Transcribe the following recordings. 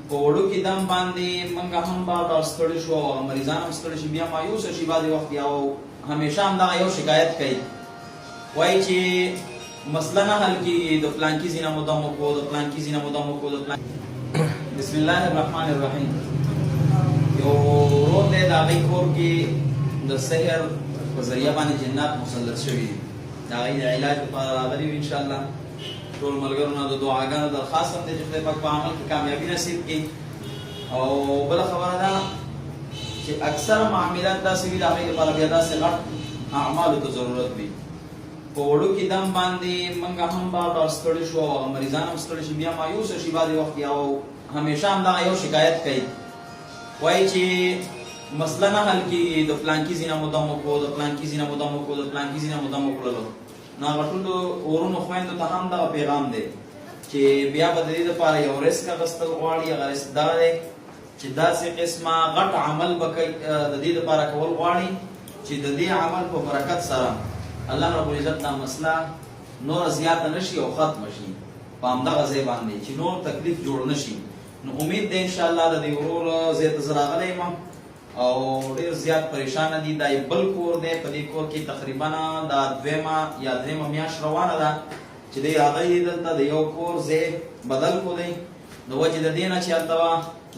په وړو کې دم باندې موږ هم با ستړي شو او مریضان هم ستړي شي بیا مایوس شي بعضې وخت یا همیشه همدغه یو شکایت کوي وایي چې مسله نه حل کېږي د پلانکي ځینه مو دم وکړو د پلانکي ځینه مو دم وکړو بسم الله الرحمن الرحیم یو ورور دی د هغې کور کې د سحر په ذریعه باندې جنات مسلط شوي دي د هغې د علاج لپاره راغلي وي انشاءالله ټول ملګرو نه د دعاګانو درخواست هم دی چې خدای پاک په عمل کې کامیابي نصیب کړي او بله خبره ده چې اکثره معاملات داسې وي د هغې لپاره بیا داسې غټ اعمالو ته ضرورت وي په وړو کې دم باندې موږ هم با ستړي شو او مریضان هم ستړي شي بیا مایوس شي بعضې وخت یا همیشه همدغه یو شکایت کوي وایي چې مسله نه حل کېږي د پلانکي ځینه مو دم وکړو د پلانکي ځینه مو دم وکړو د پلانکي ځینه مو دم وکړلو نو هغه ټولو ورونو خویندو ته هم دغه پیغام دی چې بیا به د دې دپاره یو رسک اخیستل غواړي هغه رسک دا دی چې داسې قسمه غټ عمل به د دې دپاره کول غواړي چې د دې عمل په برکت سره الله رب العزت دا مسله نوره زیاته نه شي او ختمه شي په همدغه ځای باندې چې نور تکلیف جوړ نه شي نو امید دی انشاءالله د دې ورور ځای ته زه راغلی یم او ډېر زیات پریشانه دي دا بل کور دی په دې کور کې تقریبا دا دویمه یا درېیمه میاشت روانه ده چې دی راغلی دی دلته د یو کور ځای بدل کو دی د وجې د دې نه چې هلته به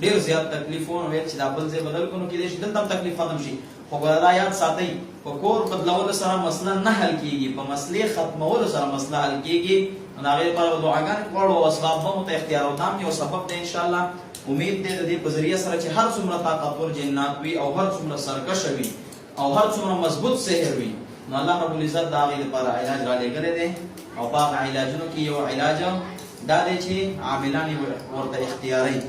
ډېر زیات تکلیفونه ویل چې دا بل ځای بدل کو نو کېدای شي دلته هم تکلیف ختم شي خو دا یاد ساتئ په کور بدلولو سره مسله نه حل کېږي په مسلې ختمولو سره مسله حل کېږي نو د هغې لپاره به دعاګانې غواړو او اسباب به مو ته اختیار او دام یو سبب دی انشاءالله امید دی د دې په ذریعه سره چې هر څومره طاقتور جنات وي او هر څومره سرکشه وي او هر څومره مضبوط سحر وي نو الله رب العزت د هغې لپاره علاج رالیږلی دی او په هغه علاجونو کې یو علاج دا دی چې عاملان یې ورته اختیاروي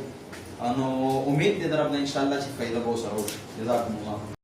نو امید دی د رب نه انشاءالله چې فایده به ورسره وشي جزاکم الله